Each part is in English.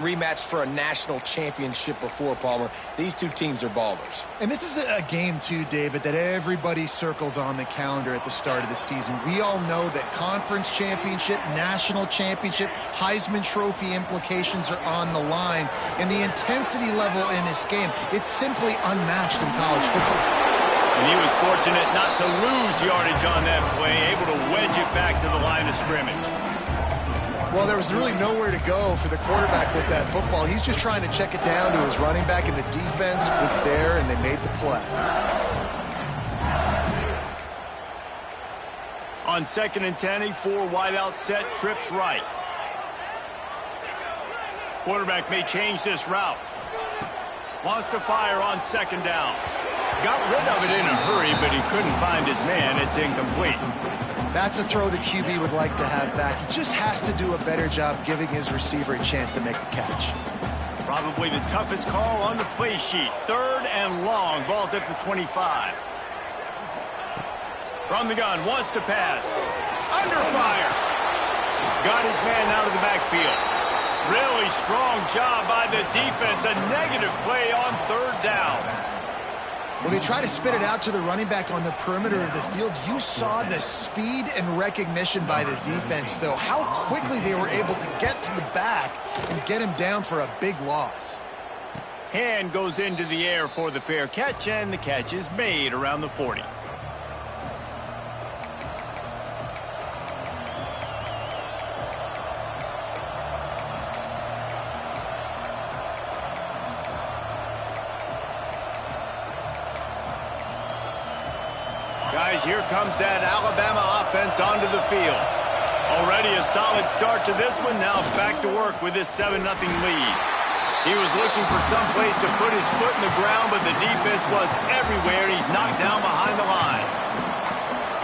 rematched for a national championship before, Palmer. These two teams are ballers. And this is a game, too, David, that everybody circles on the calendar at the start of the season. We all know that conference championship, national championship, Heisman Trophy implications are on the line. And the intensity level in this game, it's simply unmatched in college football. And he was fortunate not to lose yardage on that play, able to wedge it back to the line of scrimmage. Well, there was really nowhere to go for the quarterback with that football. He's just trying to check it down to his running back, and the defense was there, and they made the play. On 2nd and 10, a 4-wideout set, trips right. Quarterback may change this route. Wants to fire on 2nd down. Got rid of it in a hurry, but he couldn't find his man. It's incomplete. That's a throw the QB would like to have back. He just has to do a better job giving his receiver a chance to make the catch. Probably the toughest call on the play sheet. 3rd and long. Ball's at the 25. From the gun, wants to pass. Under fire. Got his man out of the backfield. Really strong job by the defense. A negative play on 3rd down. When they try to spit it out to the running back on the perimeter of the field, you saw the speed and recognition by the defense, though. How quickly they were able to get to the back and get him down for a big loss. Hand goes into the air for the fair catch, and the catch is made around the 40. Guys, here comes that Alabama offense onto the field. Already a solid start to this one. Now back to work with this 7-0 lead. He was looking for some place to put his foot in the ground, but the defense was everywhere. He's knocked down behind the line.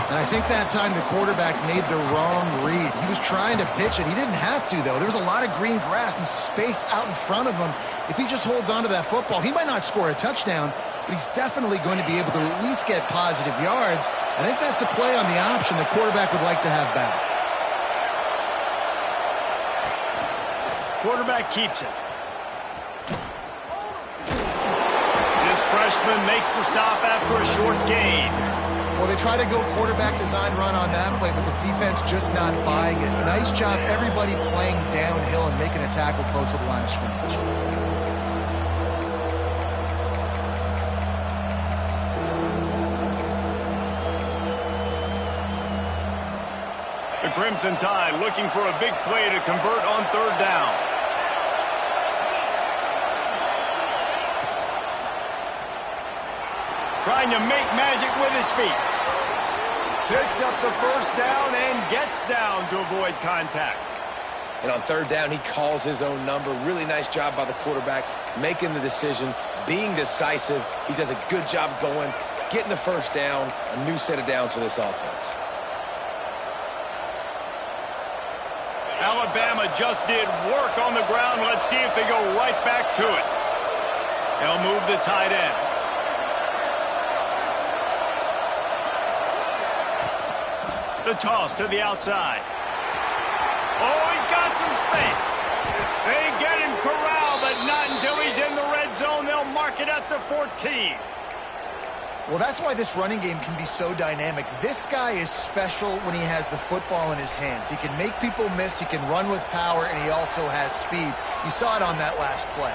And I think that time the quarterback made the wrong read. He was trying to pitch it. He didn't have to, though. There was a lot of green grass and space out in front of him. If he just holds on to that football, he might not score a touchdown, but he's definitely going to be able to at least get positive yards. I think that's a play on the option the quarterback would like to have back. Quarterback keeps it. This freshman makes the stop after a short gain. Well, they try to go quarterback design run on that play, but the defense just not buying it. Nice job, everybody playing downhill and making a tackle close to the line of scrimmage. The Crimson Tide looking for a big play to convert on 3rd down. Trying to make magic with his feet. Picks up the 1st down and gets down to avoid contact. And on 3rd down, he calls his own number. Really nice job by the quarterback, making the decision, being decisive. He does a good job going, getting the 1st down, a new set of downs for this offense. Alabama just did work on the ground. Let's see if they go right back to it. They'll move the tight end. The toss to the outside. Oh, he's got some space. They get him corralled, but not until he's in the red zone. They'll mark it at the 14. Well, that's why this running game can be so dynamic. This guy is special when he has the football in his hands. He can make people miss, he can run with power, and he also has speed. You saw it on that last play.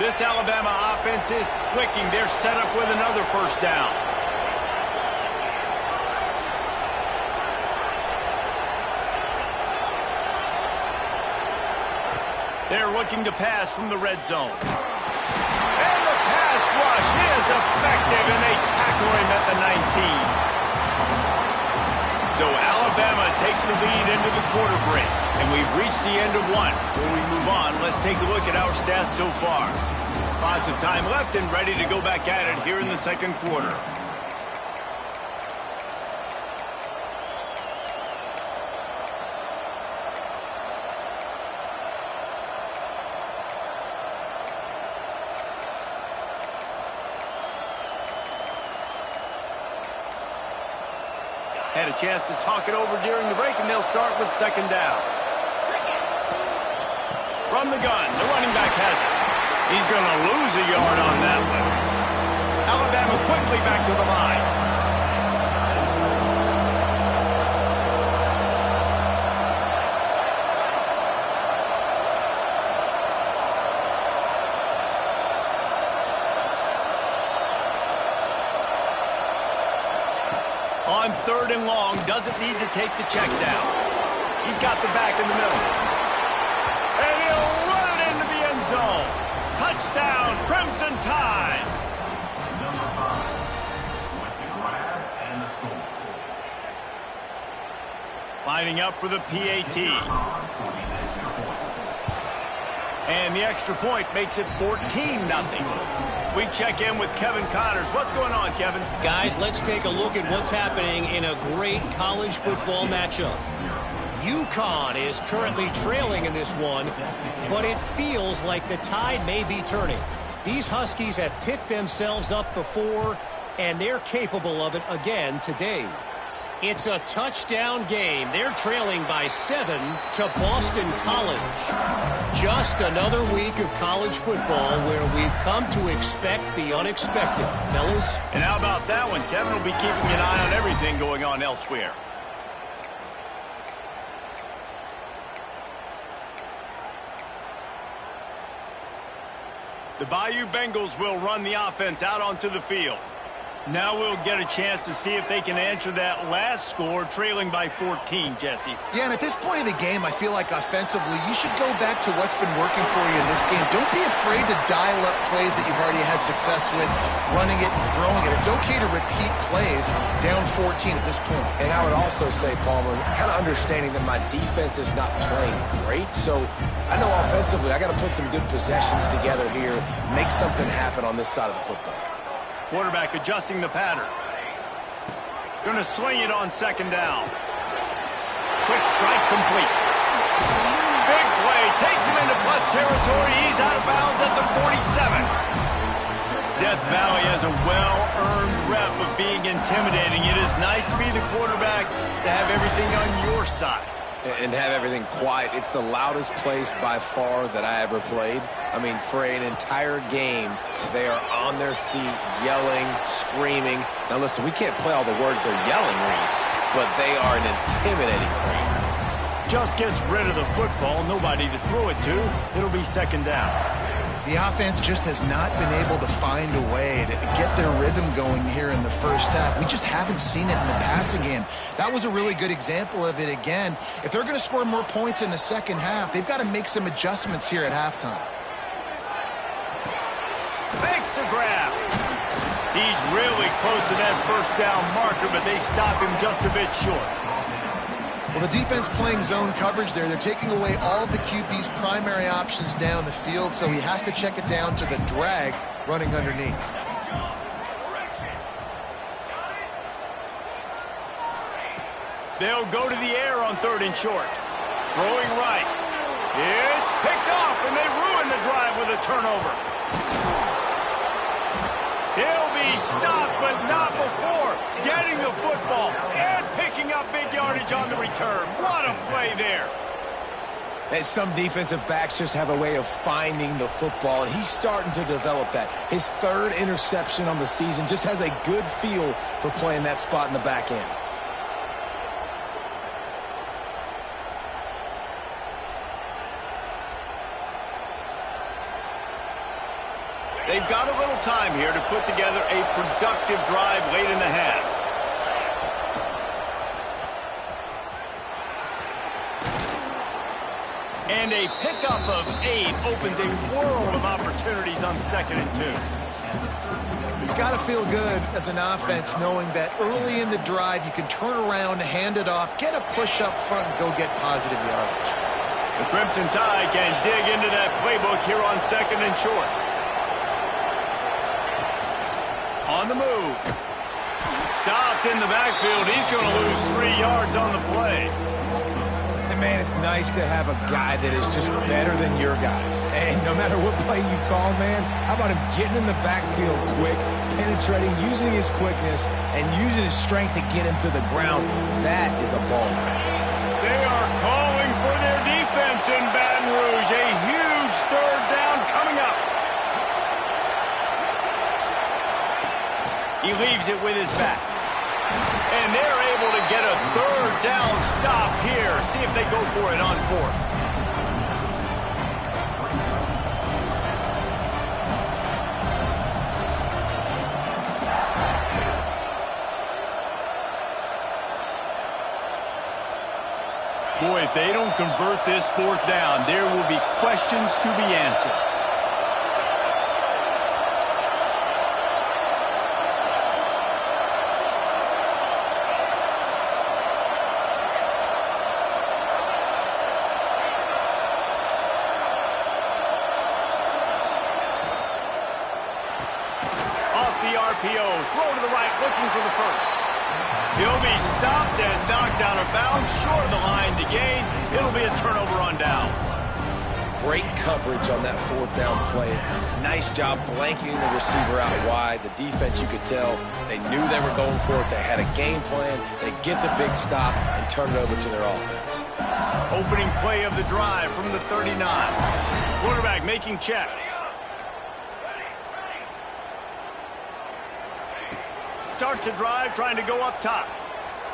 This Alabama offense is clicking. They're set up with another 1st down. They're looking to pass from the red zone. And the pass rush is effective, and they tackle him at the 19. So Alabama takes the lead into the quarter break, and we've reached the end of one. Before we move on, let's take a look at our stats so far. Lots of time left and ready to go back at it here in the 2nd quarter. Had a chance to talk it over during the break, and they'll start with second down. From the gun, the running back has it. He's going to lose a yard on that one. Alabama quickly back to the line. On third and long, doesn't need to take the check down. He's got the back in the middle. And he'll run it into the end zone. Touchdown, Crimson Tide. Lining up for the PAT. And the extra point makes it 14-0. We check in with Kevin Connors. What's going on, Kevin? Guys, let's take a look at what's happening in a great college football matchup. UConn is currently trailing in this one, but it feels like the tide may be turning. These Huskies have picked themselves up before, and they're capable of it again today. It's a touchdown game. They're trailing by 7 to Boston College. Just another week of college football where we've come to expect the unexpected, fellas. And how about that one? Kevin will be keeping an eye on everything going on elsewhere. The Bayou Bengals will run the offense out onto the field. Now we'll get a chance to see if they can answer that last score, trailing by 14, Jesse. Yeah, and at this point in the game, I feel like offensively, you should go back to what's been working for you in this game. Don't be afraid to dial up plays that you've already had success with, running it and throwing it. It's okay to repeat plays down 14 at this point. And I would also say, Palmer, kind of understanding that my defense is not playing great, so I know offensively I got to put some good possessions together here, make something happen on this side of the football. Quarterback adjusting the pattern. Going to swing it on second down. Quick strike complete. Big play. Takes him into plus territory. He's out of bounds at the 47. Death Valley has a well-earned rep of being intimidating. It is nice to be the quarterback, to have everything on your side. And have everything quiet. It's the loudest place by far that I ever played. I mean, for an entire game, they are on their feet, yelling, screaming. Now, listen, we can't play all the words they're yelling, Reese, but they are an intimidating crowd. Just gets rid of the football, nobody to throw it to. It'll be second down. The offense just has not been able to find a way to get their rhythm going here in the first half. We just haven't seen it in the passing game. That was a really good example of it again. If they're going to score more points in the second half, they've got to make some adjustments here at halftime. Thanks to grab. He's really close to that first down marker, but they stop him just a bit short. Well, the defense playing zone coverage there. They're taking away all of the QB's primary options down the field, so he has to check it down to the drag running underneath. They'll go to the air on third and short. Throwing right. It's picked off, and they ruin the drive with a turnover. He'll be stopped, but not before getting the football and picking up big yardage on the return. What a play there. And some defensive backs just have a way of finding the football, and he's starting to develop that. His third interception on the season, just has a good feel for playing that spot in the back end. They've got a little time here to put together a productive drive late in the half. And a pickup of 8 opens a world of opportunities on 2nd and 2. It's got to feel good as an offense knowing that early in the drive you can turn around, hand it off, get a push up front, and go get positive yardage. The Crimson Tide can dig into that playbook here on 2nd and short. On the move. Stopped in the backfield. He's going to lose 3 yards on the play. And man, it's nice to have a guy that is just better than your guys. And no matter what play you call, man, how about him getting in the backfield quick, penetrating, using his quickness, and using his strength to get him to the ground? That is a ball. They are calling for their defense in Baton Rouge. A huge third down coming up. He leaves it with his back. And they're able to get a third down stop here. See if they go for it on fourth. Boy, if they don't convert this fourth down, there will be questions to be answered. Throw to the right, looking for the first. He'll be stopped and knocked out of bounds, short of the line to gain. It'll be a turnover on downs. Great coverage on that fourth down play. Nice job blanketing the receiver out wide. The defense, you could tell, they knew they were going for it. They had a game plan. They get the big stop and turn it over to their offense. Opening play of the drive from the 39. Quarterback making checks. Starts a drive, trying to go up top.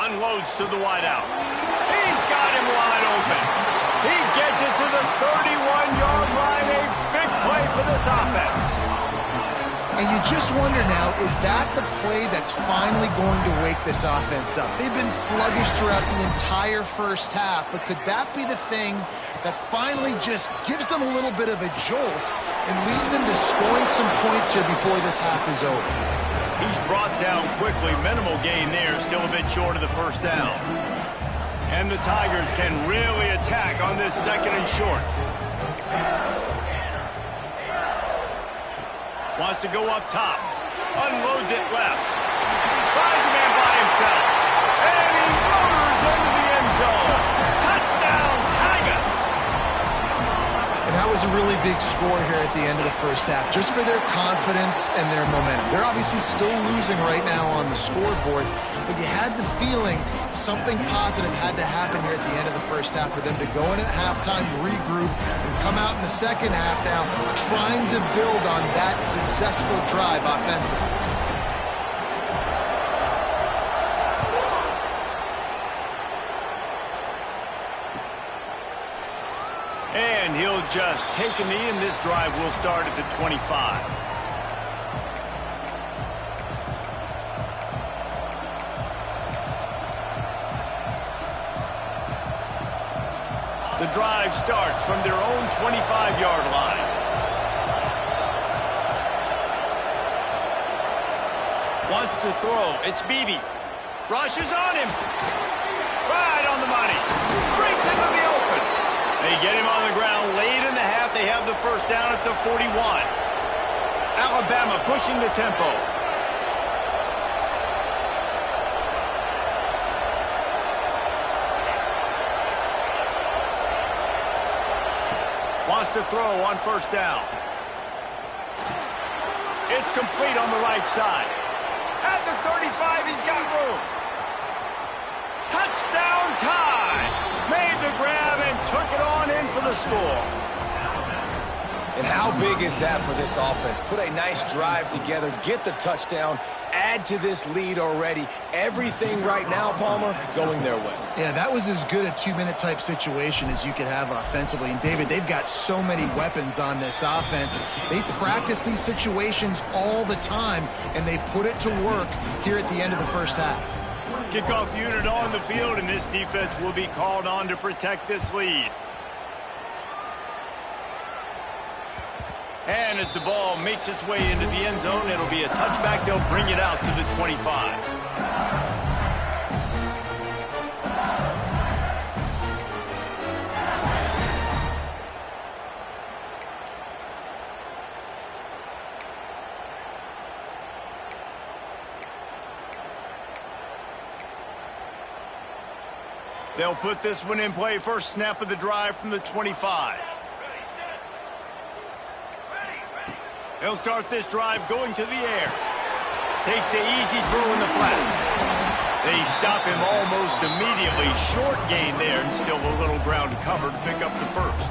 Unloads to the wideout. He's got him wide open. He gets it to the 31-yard line. A big play for this offense. And you just wonder now, is that the play that's finally going to wake this offense up? They've been sluggish throughout the entire first half, but could that be the thing that finally just gives them a little bit of a jolt and leads them to scoring some points here before this half is over? He's brought down quickly. Minimal gain there. Still a bit short of the first down. And the Tigers can really attack on this second and short. Wants to go up top. Unloads it left. Finds a man by himself. And he motors into the end zone. Touchdown, Tigers! And that was a really big score here at the end of the first half, just for their confidence and their momentum. They're obviously still losing right now on the scoreboard, but you had the feeling something positive had to happen here at the end of the first half for them to go in at halftime, regroup, and come out in the second half now trying to build on that successful drive offensively. And he'll just take a knee, and this drive will start at the 25. The drive starts from their own 25-yard line. Wants to throw. It's Beebe. Rushes on him. Right on the money. Breaks into the open. They get him on the ground late in the half. They have the first down at the 41. Alabama pushing the tempo. Wants to throw on first down. It's complete on the right side. At the 35, he's got room. Touchdown tie. Made the grab and took it on in for the score. And how big is that for this offense? Put a nice drive together, get the touchdown, add to this lead already. Everything right now, Palmer, going their way. Yeah, that was as good a two-minute type situation as you could have offensively. And, David, they've got so many weapons on this offense. They practice these situations all the time, and they put it to work here at the end of the first half. Kickoff unit on the field, and this defense will be called on to protect this lead. And as the ball makes its way into the end zone, it'll be a touchback. They'll bring it out to the 25. They'll put this one in play. First snap of the drive from the 25. They'll start this drive going to the air. Takes the easy throw in the flat. They stop him almost immediately. Short gain there and still a little ground to cover to pick up the first.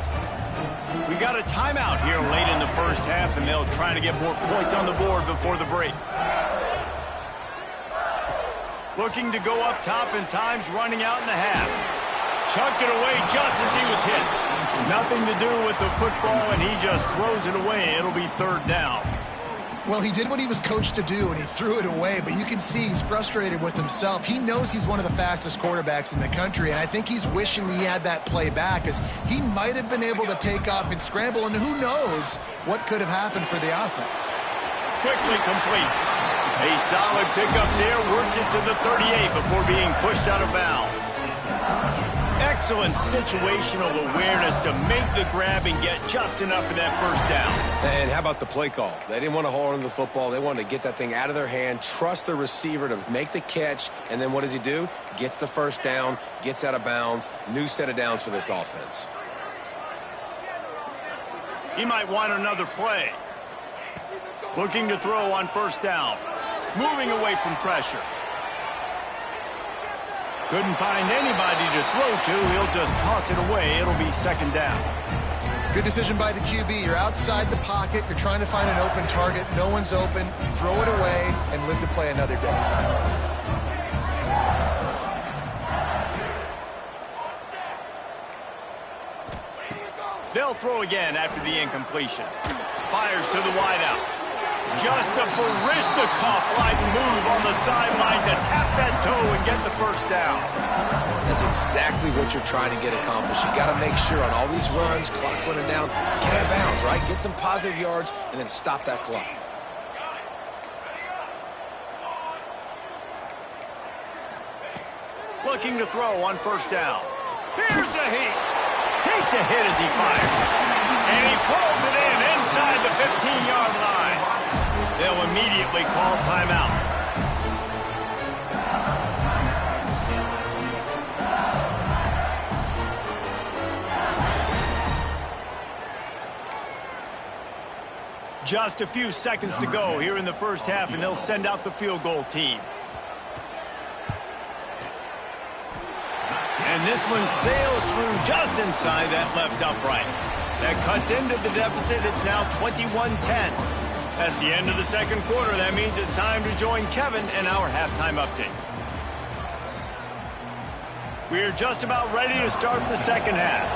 We got a timeout here late in the first half, and they'll try to get more points on the board before the break. Looking to go up top, and time's running out in the half. Chucked it away just as he was hit. Nothing to do with the football, and he just throws it away. It'll be third down. Well, he did what he was coached to do, and he threw it away, but you can see he's frustrated with himself. He knows he's one of the fastest quarterbacks in the country, and I think he's wishing he had that play back, as he might have been able to take off and scramble, and who knows what could have happened for the offense. Quickly complete. A solid pickup there, works it to the 38 before being pushed out of bounds. Excellent situational awareness to make the grab and get just enough of that first down. And how about the play call? They didn't want to hold on to the football. They wanted to get that thing out of their hand, trust the receiver to make the catch, and then what does he do? Gets the first down, gets out of bounds, new set of downs for this offense. He might want another play. Looking to throw on first down. Moving away from pressure. Couldn't find anybody to throw to. He'll just toss it away. It'll be second down. Good decision by the QB. You're outside the pocket. You're trying to find an open target. No one's open. Throw it away and live to play another day. They'll throw again after the incompletion. Fires to the wideout. Just a Barishnikov-like move on the sideline to tap that toe and get the first down. That's exactly what you're trying to get accomplished. You got to make sure on all these runs, clock running down, get out of bounds, right? Get some positive yards and then stop that clock. Looking to throw on first down. Here's a heat. Takes a hit as he fires. And he pulls it in inside the 15-yard line. They'll immediately call timeout. Just a few seconds to go here in the first half, and they'll send out the field goal team. And this one sails through just inside that left upright. That cuts into the deficit. It's now 21-10. That's the end of the second quarter. That means it's time to join Kevin in our halftime update. We're just about ready to start the second half.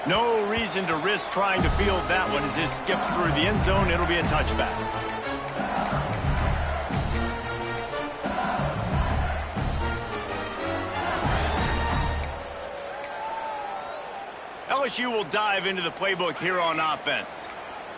No reason to risk trying to field that one as it skips through the end zone. It'll be a touchback. LSU will dive into the playbook here on offense.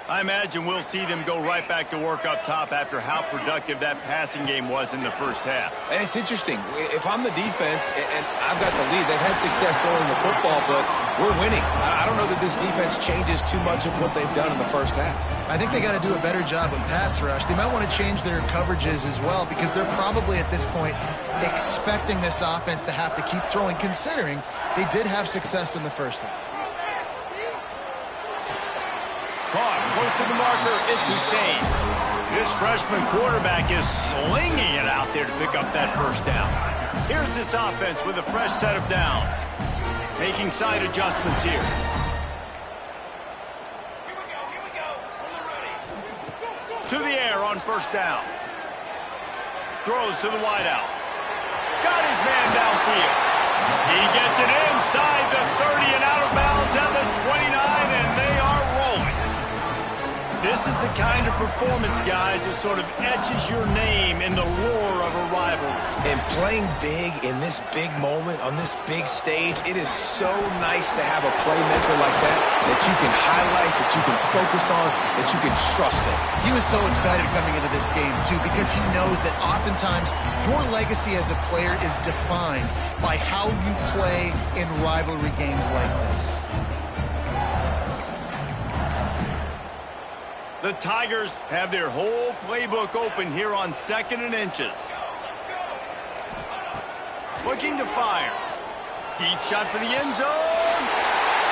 I imagine we'll see them go right back to work up top after how productive that passing game was in the first half. And it's interesting. If I'm the defense and I've got the lead, they've had success throwing the football, but we're winning. I don't know that this defense changes too much of what they've done in the first half. I think they got to do a better job with pass rush. They might want to change their coverages as well, because they're probably at this point expecting this offense to have to keep throwing, considering they did have success in the first half. Caught close to the marker, it's Hussein. This freshman quarterback is slinging it out there to pick up that first down. Here's this offense with a fresh set of downs. Making side adjustments here. To the air on first down. Throws to the wideout. Got his man downfield. He gets it inside the 30 and out of bounds at the 29, and they are rolling. This is the kind of performance, guys, that sort of etches your name in the roar of a rivalry. And playing big in this big moment, on this big stage, it is so nice to have a playmaker like that you can highlight, that you can focus on, that you can trust in. He was so excited coming into this game, too, because he knows that oftentimes your legacy as a player is defined by how you play in rivalry games like this. The Tigers have their whole playbook open here on 2nd and inches. Looking to fire. Deep shot for the end zone.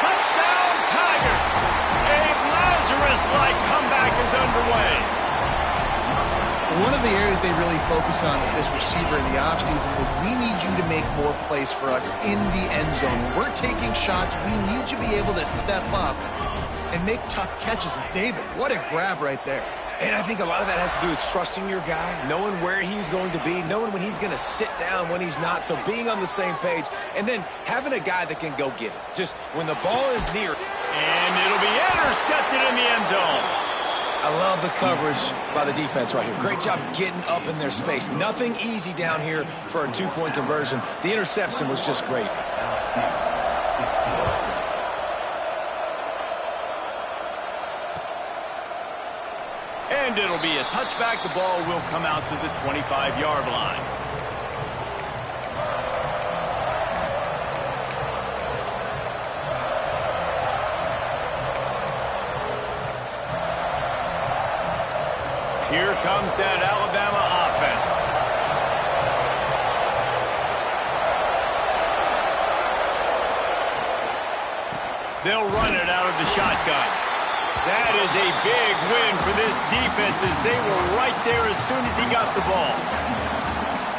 Touchdown, Tigers! A Lazarus-like comeback is underway. One of the areas they really focused on with this receiver in the offseason was we need you to make more plays for us in the end zone. When we're taking shots, we need you to be able to step up and make tough catches. And David, what a grab right there. And I think a lot of that has to do with trusting your guy, knowing where he's going to be, knowing when he's going to sit down, when he's not, so being on the same page, and then having a guy that can go get it. Just when the ball is near. And it'll be intercepted in the end zone. I love the coverage by the defense right here. Great job getting up in their space. Nothing easy down here for a two-point conversion. The interception was just great. And it'll be a touchback. The ball will come out to the 25-yard line. Here comes that Alabama offense. They'll run it out of the shotgun. That is a big win for this defense as they were right there as soon as he got the ball.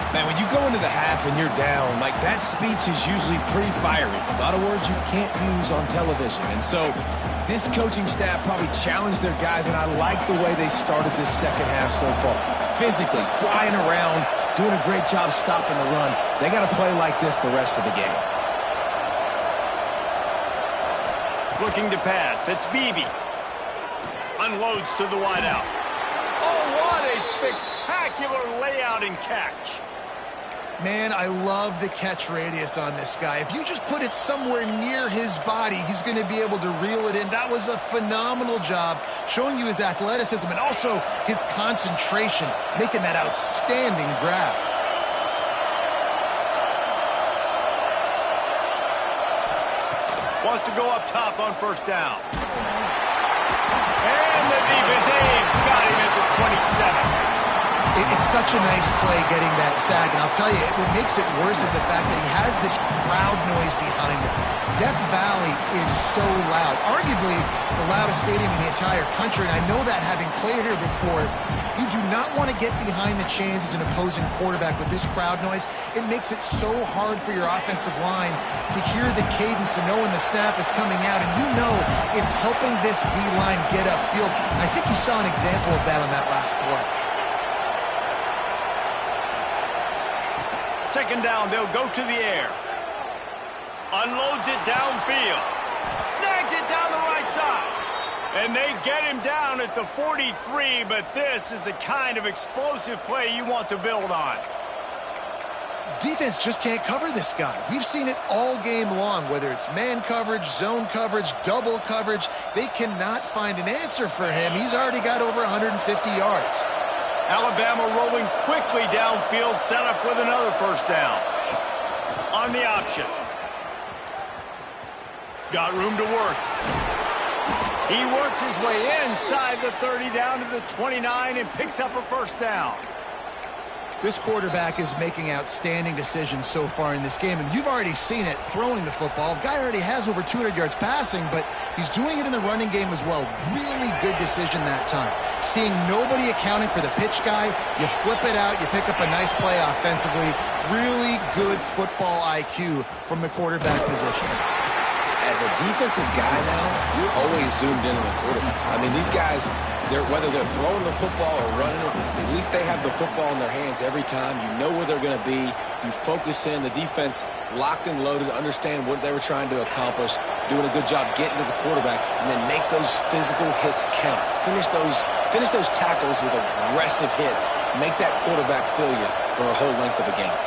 Man, when you go into the half and you're down, like that speech is usually pretty fiery. A lot of words you can't use on television. And so this coaching staff probably challenged their guys, and I like the way they started this second half so far. Physically, flying around, doing a great job stopping the run. They got to play like this the rest of the game. Looking to pass. It's Beebe. Unloads to the wideout. Oh, what a spectacular layout and catch. Man, I love the catch radius on this guy. If you just put it somewhere near his body, he's going to be able to reel it in. That was a phenomenal job, showing you his athleticism and also his concentration, making that outstanding grab. Wants to go up top on first down. And the defense got him at the 27. It's such a nice play getting that sack, and I'll tell you, what makes it worse is the fact that he has this crowd noise behind him. Death Valley is so loud, arguably the loudest stadium in the entire country, and I know that having played here before. You do not want to get behind the chains as an opposing quarterback with this crowd noise. It makes it so hard for your offensive line to hear the cadence and know when the snap is coming out, and you know it's helping this D-line get upfield. I think you saw an example of that on that last play. Second down, they'll go to the air. Unloads it downfield. Snags it down the right side. And they get him down at the 43, but this is the kind of explosive play you want to build on. Defense just can't cover this guy. We've seen it all game long, whether it's man coverage, zone coverage, double coverage. They cannot find an answer for him. He's already got over 150 yards. Alabama rolling quickly downfield, set up with another first down. On the option. Got room to work. He works his way inside the 30 down to the 29 and picks up a first down. This quarterback is making outstanding decisions so far in this game, and you've already seen it throwing the football. The guy already has over 200 yards passing, but he's doing it in the running game as well. Really good decision that time. Seeing nobody accounting for the pitch guy, you flip it out, you pick up a nice play offensively. Really good football IQ from the quarterback position. As a defensive guy now, you're always zoomed in on the quarterback. I mean, these guys, whether they're throwing the football or running it, at least they have the football in their hands every time. You know where they're going to be. You focus in. The defense locked and loaded to understand what they were trying to accomplish, doing a good job getting to the quarterback, and then make those physical hits count. Finish those tackles with aggressive hits. Make that quarterback feel you for a whole length of a game.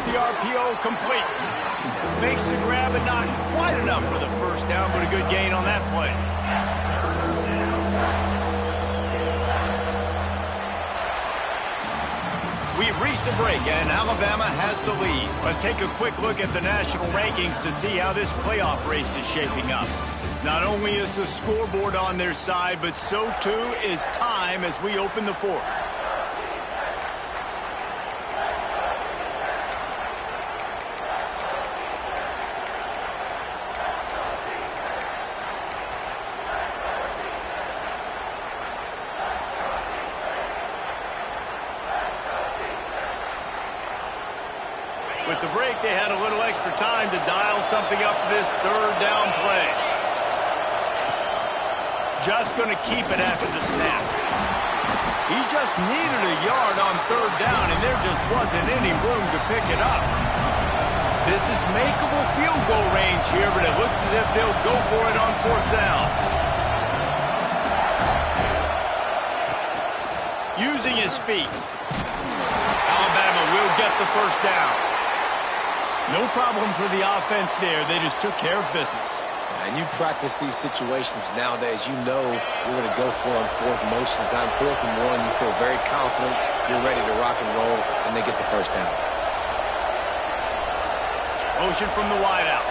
RPO complete. Makes the grab and not quite enough for the first down, but a good gain on that play. We've reached a break, and Alabama has the lead. Let's take a quick look at the national rankings to see how this playoff race is shaping up. Not only is the scoreboard on their side, but so too is time as we open the fourth. With the break, they had a little extra time to dial something up for this third down play. Just going to keep it after the snap. He just needed a yard on third down, and there just wasn't any room to pick it up. This is makeable field goal range here, but it looks as if they'll go for it on fourth down. Using his feet. Alabama will get the first down. No problem for the offense there. They just took care of business. And you practice these situations nowadays, you know you're going to go for it on fourth most of the time. 4th and 1, you feel very confident, you're ready to rock and roll, and they get the first down. Motion from the wideout.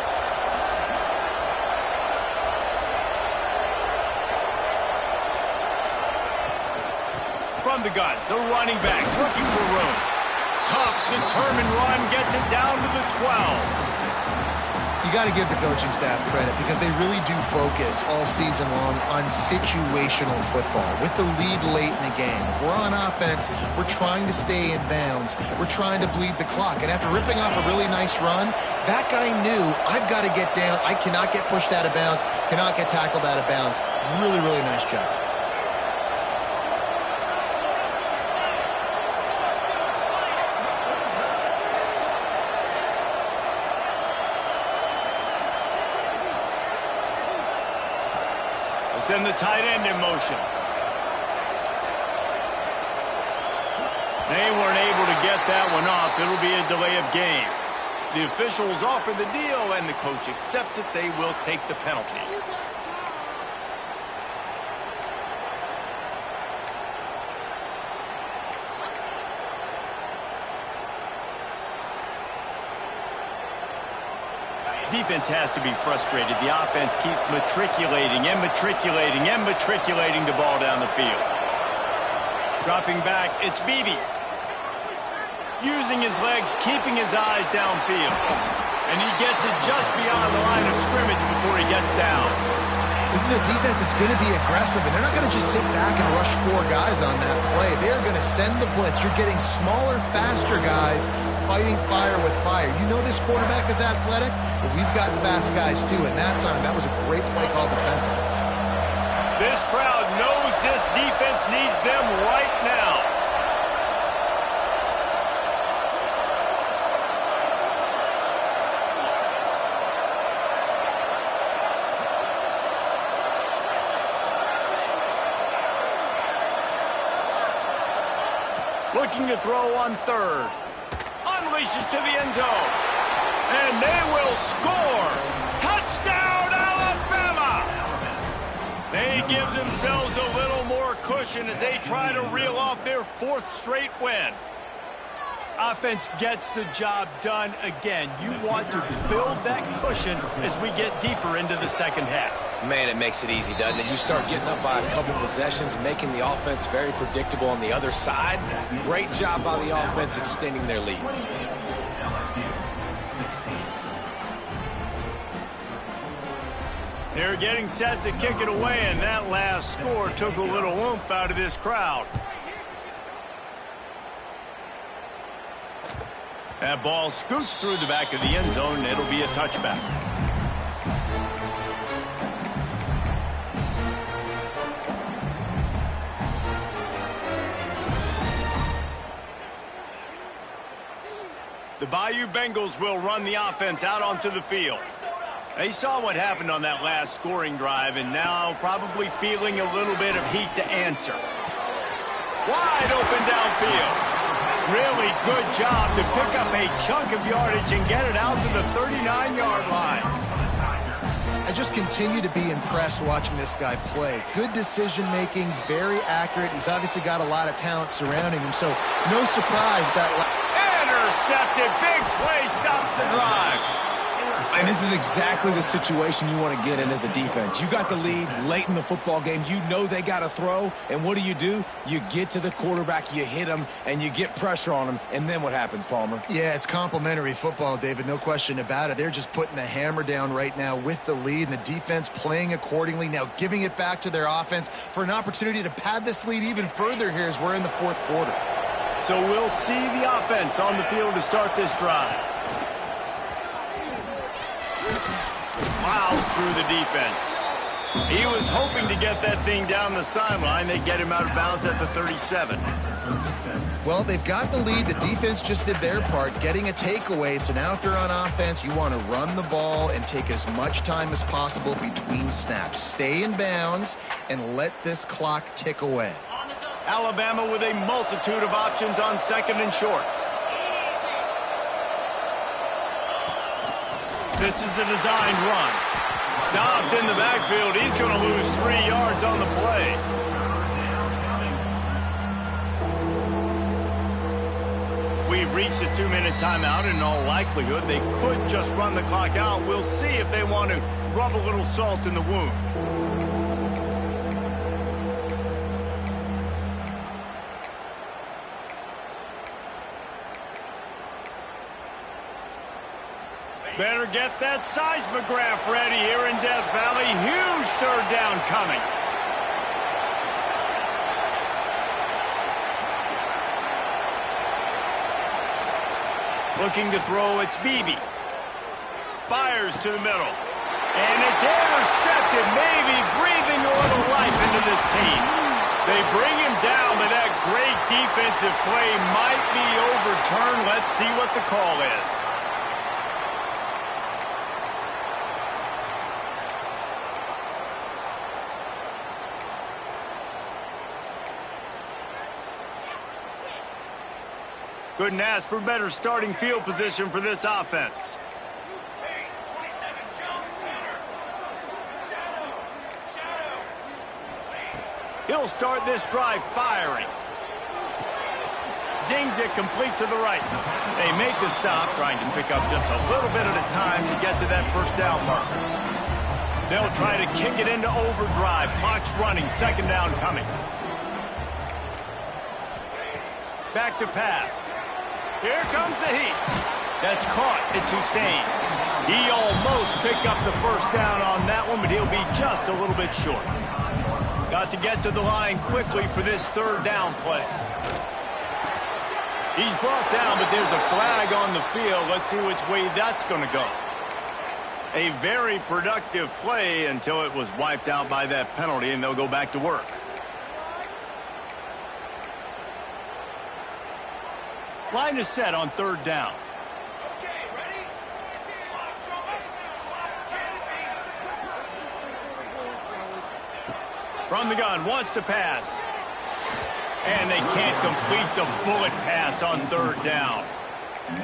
From the gun, the running back looking for room. Tough, determined run, gets it down to the 12. You got to give the coaching staff credit because they really do focus all season long on situational football with the lead late in the game. If we're on offense, we're trying to stay in bounds. We're trying to bleed the clock. And after ripping off a really nice run, that guy knew, I've got to get down. I cannot get pushed out of bounds, cannot get tackled out of bounds. Really, really nice job. Send the tight end in motion. They weren't able to get that one off. It'll be a delay of game. The officials offer the deal, and the coach accepts it. They will take the penalty. Defense has to be frustrated. The offense keeps matriculating and matriculating and matriculating the ball down the field. Dropping back, it's Beebe. Using his legs, keeping his eyes downfield. And he gets it just beyond the line of scrimmage before he gets down. This is a defense that's going to be aggressive, and they're not going to just sit back and rush 4 guys on that play. They're going to send the blitz. You're getting smaller, faster guys fighting fire with fire. You know this quarterback is athletic, but we've got fast guys too. And that time, that was a great play call defensively. This crowd knows this defense needs them right now. Looking to throw on third. Unleashes to the end zone. And they will score. Touchdown, Alabama! They give themselves a little more cushion as they try to reel off their 4th straight win. Offense gets the job done again. You want to build that cushion as we get deeper into the second half. Man, it makes it easy, doesn't it? You start getting up by a couple possessions, making the offense very predictable on the other side. Great job by the offense extending their lead. They're getting set to kick it away, and that last score took a little oomph out of this crowd. That ball scoots through the back of the end zone, and it'll be a touchback. The Bayou Bengals will run the offense out onto the field. They saw what happened on that last scoring drive, and now probably feeling a little bit of heat to answer. Wide open downfield. Really good job to pick up a chunk of yardage and get it out to the 39-yard line. I just continue to be impressed watching this guy play. Good decision-making, very accurate. He's obviously got a lot of talent surrounding him, so no surprise that... Intercepted. Big play stops the drive. And this is exactly the situation you want to get in as a defense. You got the lead late in the football game. You know they got to throw. And what do? You get to the quarterback, you hit him, and you get pressure on him. And then what happens, Palmer? Yeah, it's complimentary football, David. No question about it. They're just putting the hammer down right now with the lead, and the defense playing accordingly. Now giving it back to their offense for an opportunity to pad this lead even further here as we're in the fourth quarter. So we'll see the offense on the field to start this drive. Miles through the defense. He was hoping to get that thing down the sideline. They get him out of bounds at the 37. Well, they've got the lead. The defense just did their part, getting a takeaway. So now if you're on offense, you want to run the ball and take as much time as possible between snaps. Stay in bounds and let this clock tick away. Alabama with a multitude of options on second and short. This is a designed run. Stopped in the backfield. He's going to lose 3 yards on the play. We've reached a 2-minute timeout, and in all likelihood, they could just run the clock out. We'll see if they want to rub a little salt in the wound. Better get that seismograph ready here in Death Valley. Huge third down coming. Looking to throw, it's Beebe. Fires to the middle. And it's intercepted, maybe breathing a little life into this team. They bring him down, but that great defensive play might be overturned. Let's see what the call is. Couldn't ask for better starting field position for this offense. He'll start this drive firing. Zings it complete to the right. They make the stop, trying to pick up just a little bit at a time to get to that first down marker. They'll try to kick it into overdrive. Clock's running, second down coming. Back to pass. Here comes the heat. That's caught. It's Hussein. He almost picked up the first down on that one, but he'll be just a little bit short. Got to get to the line quickly for this third down play. He's brought down, but there's a flag on the field. Let's see which way that's going to go. A very productive play until it was wiped out by that penalty, and they'll go back to work. Line is set on third down. From the gun, wants to pass. And they can't complete the bullet pass on third down.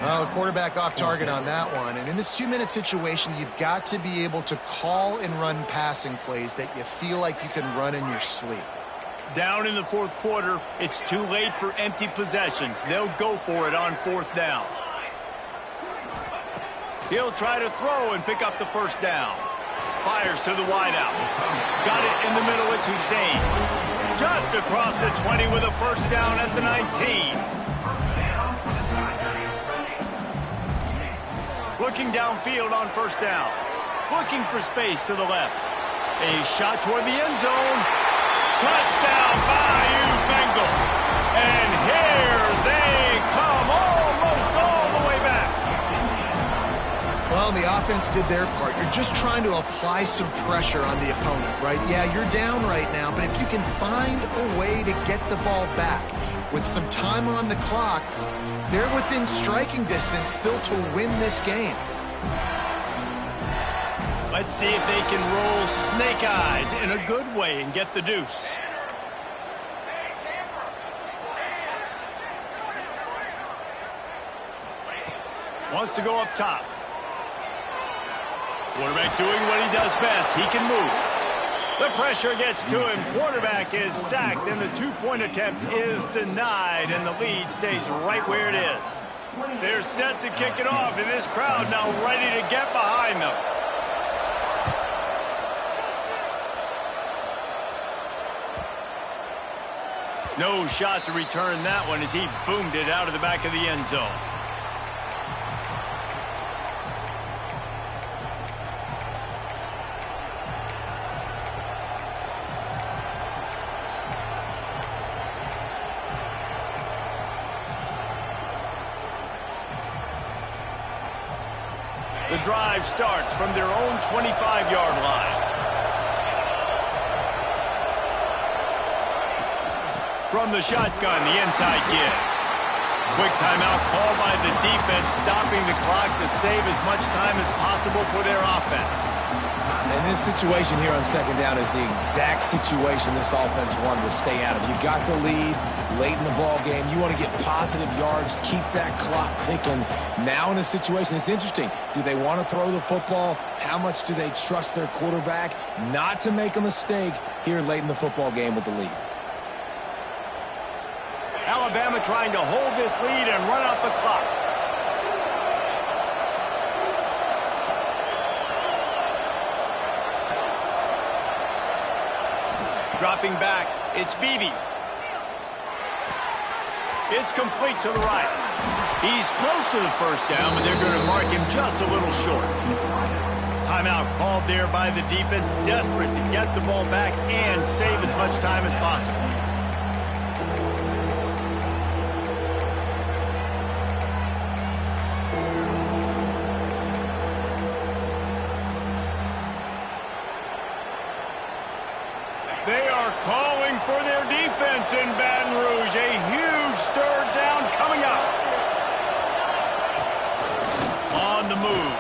Well, the quarterback off target on that one. And in this 2-minute situation, you've got to be able to call and run passing plays that you feel like you can run in your sleep. Down in the fourth quarter, it's too late for empty possessions. They'll go for it on fourth down. He'll try to throw and pick up the first down. Fires to the wideout. Got it in the middle, it's Hussein. Just across the 20 with a first down at the 19. Looking downfield on first down. Looking for space to the left. A shot toward the end zone. Touchdown, Bayou Bengals. And here they come, almost all the way back. Well, the offense did their part. You're just trying to apply some pressure on the opponent, right? Yeah, you're down right now, but if you can find a way to get the ball back with some time on the clock, they're within striking distance still to win this game. Let's see if they can roll snake eyes in a good way and get the deuce. Wants to go up top. Quarterback doing what he does best. He can move. The pressure gets to him. Quarterback is sacked, and the two-point attempt is denied, and the lead stays right where it is. They're set to kick it off, and this crowd now ready to get behind them. No shot to return that one as he boomed it out of the back of the end zone. The drive starts from their own 25-yard line. From the shotgun, the inside give. Quick timeout called by the defense, stopping the clock to save as much time as possible for their offense. And this situation here on second down is the exact situation this offense wanted to stay out of. You got the lead late in the ball game. You want to get positive yards, keep that clock ticking. Now in a situation, it's interesting. Do they want to throw the football? How much do they trust their quarterback not to make a mistake here late in the football game with the lead? Alabama trying to hold this lead and run out the clock. Dropping back, it's Beebe. It's complete to the right. He's close to the first down, but they're going to mark him just a little short. Timeout called there by the defense, desperate to get the ball back and save as much time as possible. They are calling for their defense in Baton Rouge. A huge third down coming up. On the move.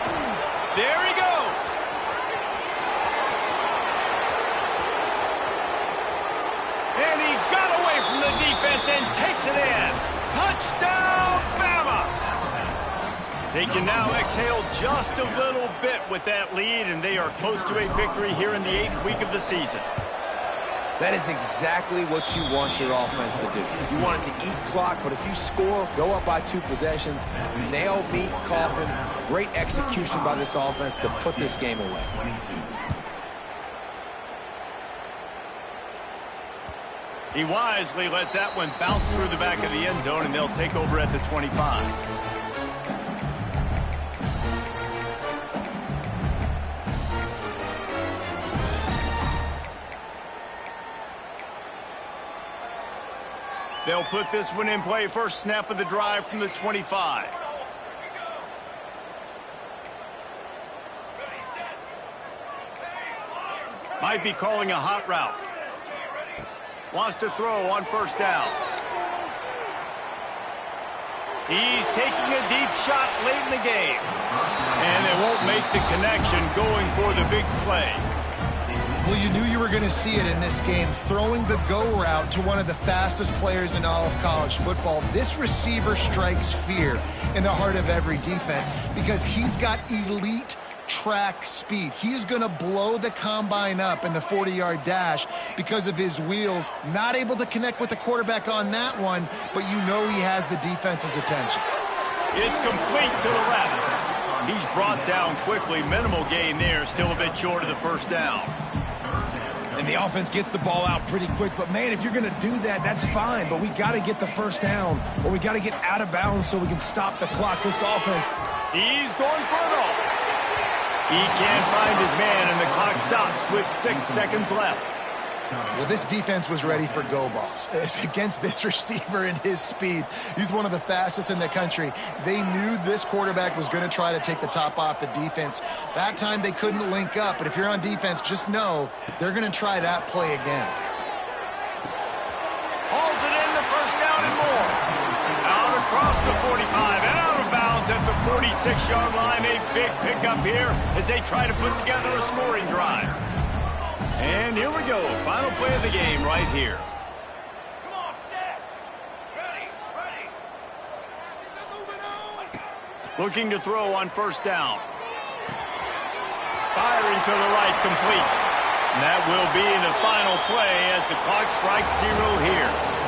There he goes. And he got away from the defense and takes it in. Touchdown, Bama! They can now exhale just a little bit with that lead, and they are close to a victory here in the 8th week of the season. That is exactly what you want your offense to do. You want it to eat clock, but if you score, go up by 2 possessions, nail, beat, coffin, great execution by this offense to put this game away. He wisely lets that one bounce through the back of the end zone, and they'll take over at the 25. They'll put this one in play. First snap of the drive from the 25. Might be calling a hot route. Wants to throw on first down. He's taking a deep shot late in the game. And they won't make the connection going for the big play. Well, you knew you were going to see it in this game, throwing the go route to one of the fastest players in all of college football. This receiver strikes fear in the heart of every defense because he's got elite track speed. He's going to blow the combine up in the 40-yard dash because of his wheels. Not able to connect with the quarterback on that one, but you know he has the defense's attention. It's complete to the left. He's brought down quickly. Minimal gain there, still a bit short of the first down. And the offense gets the ball out pretty quick. But, man, if you're going to do that, that's fine. But we got to get the first down, or we got to get out of bounds so we can stop the clock. This offense. He's going for it all. He can't find his man, and the clock stops with 6 seconds left. Well, this defense was ready for go balls. Against this receiver and his speed, he's one of the fastest in the country. They knew this quarterback was going to try to take the top off the defense. That time they couldn't link up, but if you're on defense, just know they're going to try that play again. Hauls it in, the first down and more. Out across the 45 and out of bounds at the 46-yard line. A big pickup here as they try to put together a scoring drive. And here we go, final play of the game right here. Come on, set. Ready. Looking to throw on first down. Firing to the right, complete. And that will be the final play as the clock strikes 0 here.